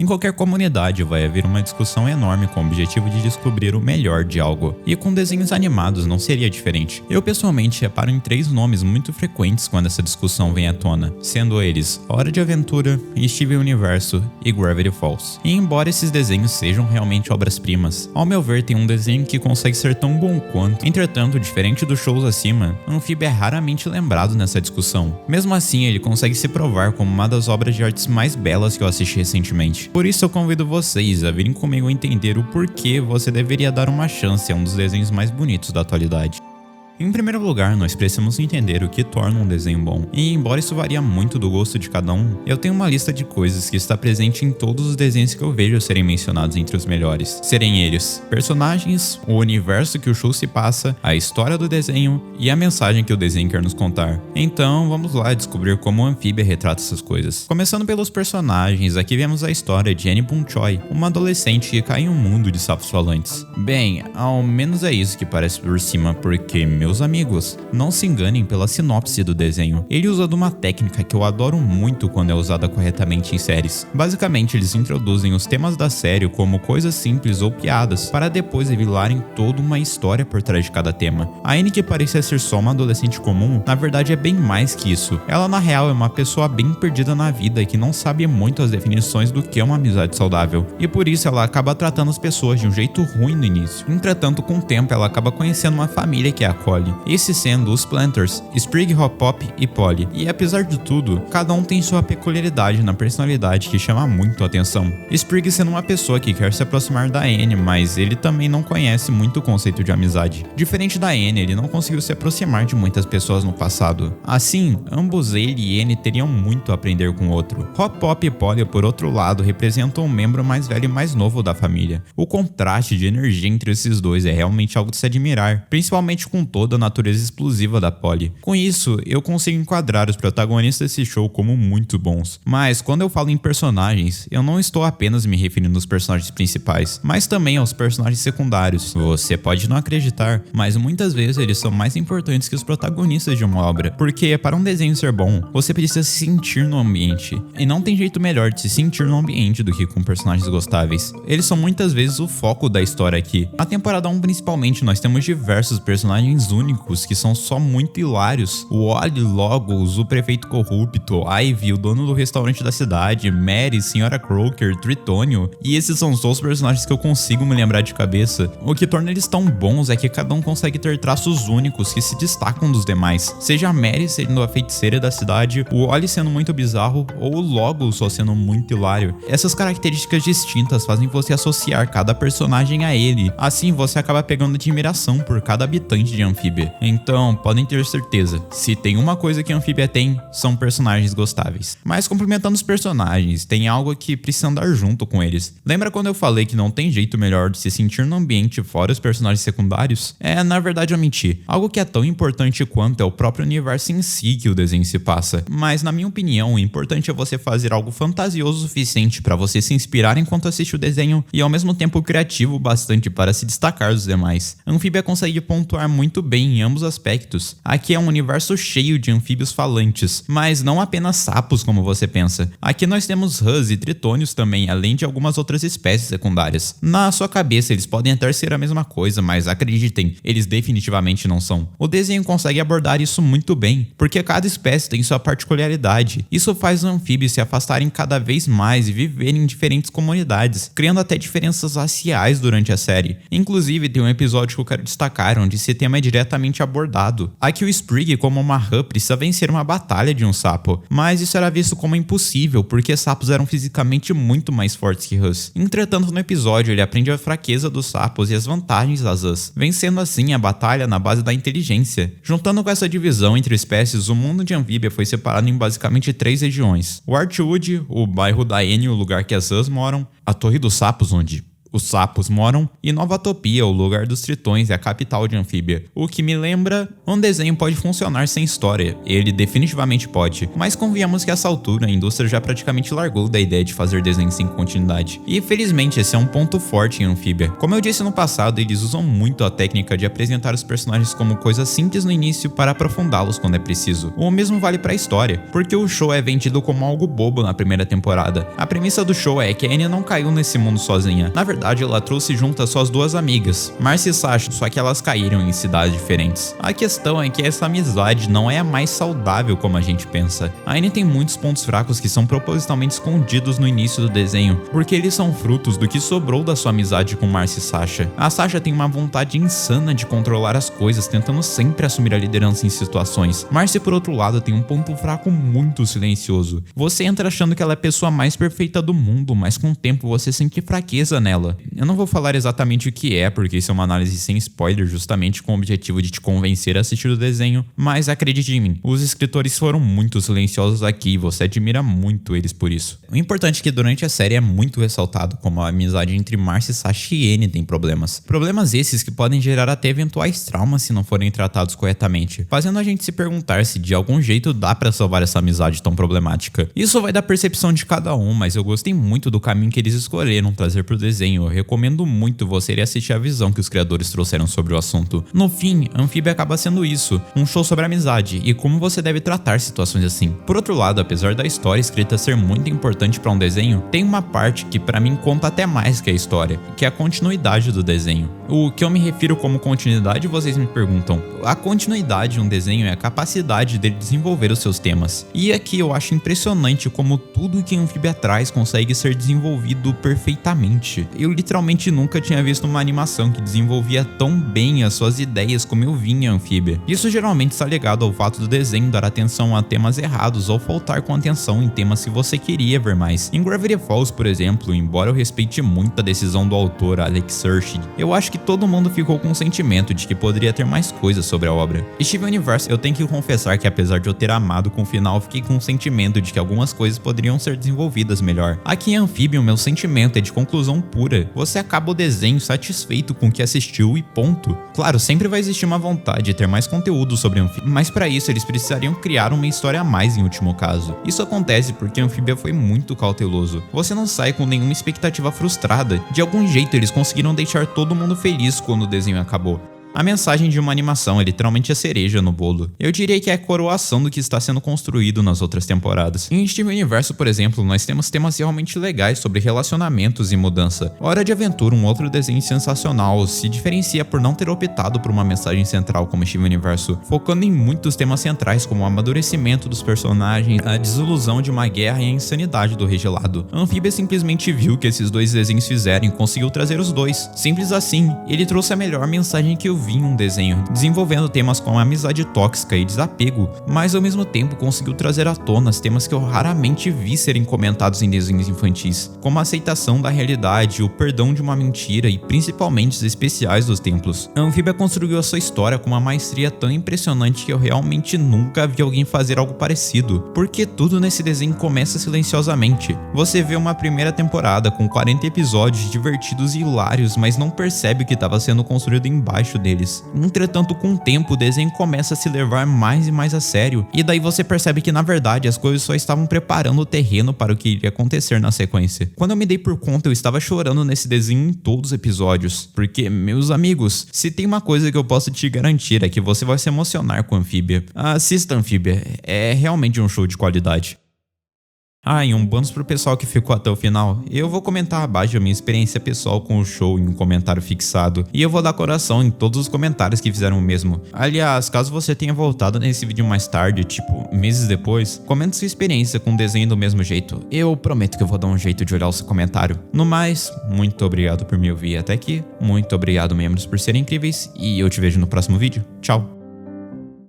Em qualquer comunidade vai haver uma discussão enorme com o objetivo de descobrir o melhor de algo, e com desenhos animados não seria diferente. Eu pessoalmente reparo em 3 nomes muito frequentes quando essa discussão vem à tona, sendo eles Hora de Aventura, Steven Universo e Gravity Falls. E embora esses desenhos sejam realmente obras-primas, ao meu ver tem um desenho que consegue ser tão bom quanto. Entretanto, diferente dos shows acima, Amphibia é raramente lembrado nessa discussão. Mesmo assim, ele consegue se provar como uma das obras de artes mais belas que eu assisti recentemente. Por isso eu convido vocês a virem comigo entender o porquê você deveria dar uma chance a um dos desenhos mais bonitos da atualidade. Em primeiro lugar, nós precisamos entender o que torna um desenho bom, e embora isso varia muito do gosto de cada um, eu tenho uma lista de coisas que está presente em todos os desenhos que eu vejo serem mencionados entre os melhores. Serem eles personagens, o universo que o show se passa, a história do desenho e a mensagem que o desenho quer nos contar. Então vamos lá descobrir como Amphibia retrata essas coisas. Começando pelos personagens, aqui vemos a história de Annie Bunchoi, uma adolescente que cai em um mundo de sapos falantes. Bem, ao menos é isso que parece por cima, porque meus amigos, não se enganem pela sinopse do desenho. Ele usa de uma técnica que eu adoro muito quando é usada corretamente em séries. Basicamente, eles introduzem os temas da série como coisas simples ou piadas, para depois revelarem toda uma história por trás de cada tema. A Annie, que parecia ser só uma adolescente comum, na verdade é bem mais que isso. Ela na real é uma pessoa bem perdida na vida e que não sabe muito as definições do que é uma amizade saudável. E por isso ela acaba tratando as pessoas de um jeito ruim no início. Entretanto, com o tempo ela acaba conhecendo uma família que a acolhe. Esses sendo os Planters, Sprig, Hop-Pop e Polly. E apesar de tudo, cada um tem sua peculiaridade na personalidade que chama muito a atenção. Sprig sendo uma pessoa que quer se aproximar da Annie, mas ele também não conhece muito o conceito de amizade. Diferente da Annie, ele não conseguiu se aproximar de muitas pessoas no passado. Assim, ambos ele e Annie teriam muito a aprender com o outro. Hop-Pop e Polly, por outro lado, representam um membro mais velho e mais novo da família. O contraste de energia entre esses dois é realmente algo de se admirar, principalmente com toda a natureza explosiva da Polly. Com isso, eu consigo enquadrar os protagonistas desse show como muito bons. Mas quando eu falo em personagens, eu não estou apenas me referindo aos personagens principais, mas também aos personagens secundários. Você pode não acreditar, mas muitas vezes eles são mais importantes que os protagonistas de uma obra, porque para um desenho ser bom, você precisa se sentir no ambiente. E não tem jeito melhor de se sentir no ambiente do que com personagens gostáveis. Eles são muitas vezes o foco da história aqui. Na temporada 1 principalmente, nós temos diversos personagens únicos que são só muito hilários. O Wally, Logos, o prefeito corrupto, Ivy, o dono do restaurante da cidade, Mary, Senhora Crocker, Tritônio, e esses são só os personagens que eu consigo me lembrar de cabeça. O que torna eles tão bons é que cada um consegue ter traços únicos que se destacam dos demais, seja a Mary sendo a feiticeira da cidade, o Wally sendo muito bizarro ou o Logos só sendo muito hilário. Essas características distintas fazem você associar cada personagem a ele, assim você acaba pegando admiração por cada habitante de Amphibia. Então, podem ter certeza, se tem uma coisa que Amphibia tem, são personagens gostáveis. Mas complementando os personagens, tem algo que precisa andar junto com eles. Lembra quando eu falei que não tem jeito melhor de se sentir no ambiente fora os personagens secundários? Na verdade eu menti. Algo que é tão importante quanto é o próprio universo em si que o desenho se passa. Mas na minha opinião, o importante é você fazer algo fantasioso o suficiente para você se inspirar enquanto assiste o desenho e ao mesmo tempo criativo bastante para se destacar dos demais. Amphibia consegue pontuar muito bem em ambos os aspectos. Aqui é um universo cheio de anfíbios falantes, mas não apenas sapos como você pensa. Aqui nós temos rãs e tritônios também, além de algumas outras espécies secundárias. Na sua cabeça eles podem até ser a mesma coisa, mas acreditem, eles definitivamente não são. O desenho consegue abordar isso muito bem, porque cada espécie tem sua particularidade. Isso faz os anfíbios se afastarem cada vez mais e viverem em diferentes comunidades, criando até diferenças raciais durante a série. Inclusive tem um episódio que eu quero destacar onde esse tema é diretamente abordado. Aqui o Sprig, como uma rã, precisa vencer uma batalha de um sapo, mas isso era visto como impossível, porque sapos eram fisicamente muito mais fortes que rãs. Entretanto, no episódio, ele aprende a fraqueza dos sapos e as vantagens das rãs, vencendo assim a batalha na base da inteligência. Juntando com essa divisão entre espécies, o mundo de Amphibia foi separado em basicamente 3 regiões. O Archwood, o bairro da Annie, o lugar que as rãs moram, a Torre dos Sapos, onde Os sapos moram em Novatopia, o lugar dos tritões e a capital de Anfíbia. O que me lembra, um desenho pode funcionar sem história. Ele definitivamente pode, mas convenhamos que a essa altura a indústria já praticamente largou da ideia de fazer desenhos sem continuidade. E felizmente esse é um ponto forte em Anfíbia. Como eu disse no passado, eles usam muito a técnica de apresentar os personagens como coisas simples no início para aprofundá-los quando é preciso. O mesmo vale para a história, porque o show é vendido como algo bobo na primeira temporada. A premissa do show é que a Annie não caiu nesse mundo sozinha. Na verdade, ela trouxe junto as suas duas amigas, Marcy e Sasha, só que elas caíram em cidades diferentes. A questão é que essa amizade não é a mais saudável como a gente pensa. A Annie tem muitos pontos fracos que são propositalmente escondidos no início do desenho, porque eles são frutos do que sobrou da sua amizade com Marcy e Sasha. A Sasha tem uma vontade insana de controlar as coisas, tentando sempre assumir a liderança em situações. Marcy, por outro lado, tem um ponto fraco muito silencioso. Você entra achando que ela é a pessoa mais perfeita do mundo, mas com o tempo você sente fraqueza nela. Eu não vou falar exatamente o que é, porque isso é uma análise sem spoiler, justamente com o objetivo de te convencer a assistir o desenho, mas acredite em mim, os escritores foram muito silenciosos aqui e você admira muito eles por isso. O importante é que durante a série é muito ressaltado como a amizade entre Marcy, Sasha e Annie tem problemas. Problemas esses que podem gerar até eventuais traumas se não forem tratados corretamente, fazendo a gente se perguntar se de algum jeito dá pra salvar essa amizade tão problemática. Isso vai da percepção de cada um, mas eu gostei muito do caminho que eles escolheram trazer pro desenho. Eu recomendo muito você ir assistir a visão que os criadores trouxeram sobre o assunto. No fim, Anfíbia acaba sendo isso, um show sobre amizade e como você deve tratar situações assim. Por outro lado, apesar da história escrita ser muito importante para um desenho, tem uma parte que para mim conta até mais que a história, que é a continuidade do desenho. O que eu me refiro como continuidade, vocês me perguntam. A continuidade de um desenho é a capacidade dele desenvolver os seus temas. E aqui eu acho impressionante como tudo que Anfíbia traz consegue ser desenvolvido perfeitamente. Eu literalmente nunca tinha visto uma animação que desenvolvia tão bem as suas ideias como eu vi em Anfíbia. Isso geralmente está ligado ao fato do desenho dar atenção a temas errados ou faltar com atenção em temas que você queria ver mais. Em Gravity Falls, por exemplo, embora eu respeite muito a decisão do autor Alex Search, eu acho que todo mundo ficou com o sentimento de que poderia ter mais coisas sobre a obra. Steven Universe, eu tenho que confessar que apesar de eu ter amado com o final, fiquei com o sentimento de que algumas coisas poderiam ser desenvolvidas melhor. Aqui em Anfíbia, o meu sentimento é de conclusão pura. Você acaba o desenho satisfeito com o que assistiu e ponto. Claro, sempre vai existir uma vontade de ter mais conteúdo sobre Anfíbia, mas para isso eles precisariam criar uma história a mais em último caso. Isso acontece porque Anfíbia foi muito cauteloso. Você não sai com nenhuma expectativa frustrada. De algum jeito eles conseguiram deixar todo mundo feliz quando o desenho acabou. A mensagem de uma animação é literalmente a cereja no bolo. Eu diria que é a coroação do que está sendo construído nas outras temporadas. Em Steven Universe, por exemplo, nós temos temas realmente legais sobre relacionamentos e mudança. Hora de Aventura, um outro desenho sensacional, se diferencia por não ter optado por uma mensagem central como Steven Universe, focando em muitos temas centrais como o amadurecimento dos personagens, a desilusão de uma guerra e a insanidade do Rei Gelado. Anfíbia simplesmente viu que esses dois desenhos fizeram e conseguiu trazer os dois. Simples assim, ele trouxe a melhor mensagem que eu vi em um desenho, desenvolvendo temas como amizade tóxica e desapego, mas ao mesmo tempo conseguiu trazer à tona temas que eu raramente vi serem comentados em desenhos infantis, como a aceitação da realidade, o perdão de uma mentira e principalmente os especiais dos templos. A Anfíbia construiu a sua história com uma maestria tão impressionante que eu realmente nunca vi alguém fazer algo parecido, porque tudo nesse desenho começa silenciosamente. Você vê uma primeira temporada com 40 episódios divertidos e hilários, mas não percebe o que estava sendo construído embaixo deles. Entretanto, com o tempo, o desenho começa a se levar mais e mais a sério, e daí você percebe que na verdade as coisas só estavam preparando o terreno para o que iria acontecer na sequência. Quando eu me dei por conta, eu estava chorando nesse desenho em todos os episódios, porque, meus amigos, se tem uma coisa que eu posso te garantir é que você vai se emocionar com Anfíbia. Assista Anfíbia, é realmente um show de qualidade. E um bônus pro pessoal que ficou até o final. Eu vou comentar abaixo a minha experiência pessoal com o show em um comentário fixado. E eu vou dar coração em todos os comentários que fizeram o mesmo. Aliás, caso você tenha voltado nesse vídeo mais tarde, tipo, meses depois, comente sua experiência com o desenho do mesmo jeito. Eu prometo que eu vou dar um jeito de olhar o seu comentário. No mais, muito obrigado por me ouvir até aqui. Muito obrigado, membros, por serem incríveis. E eu te vejo no próximo vídeo. Tchau!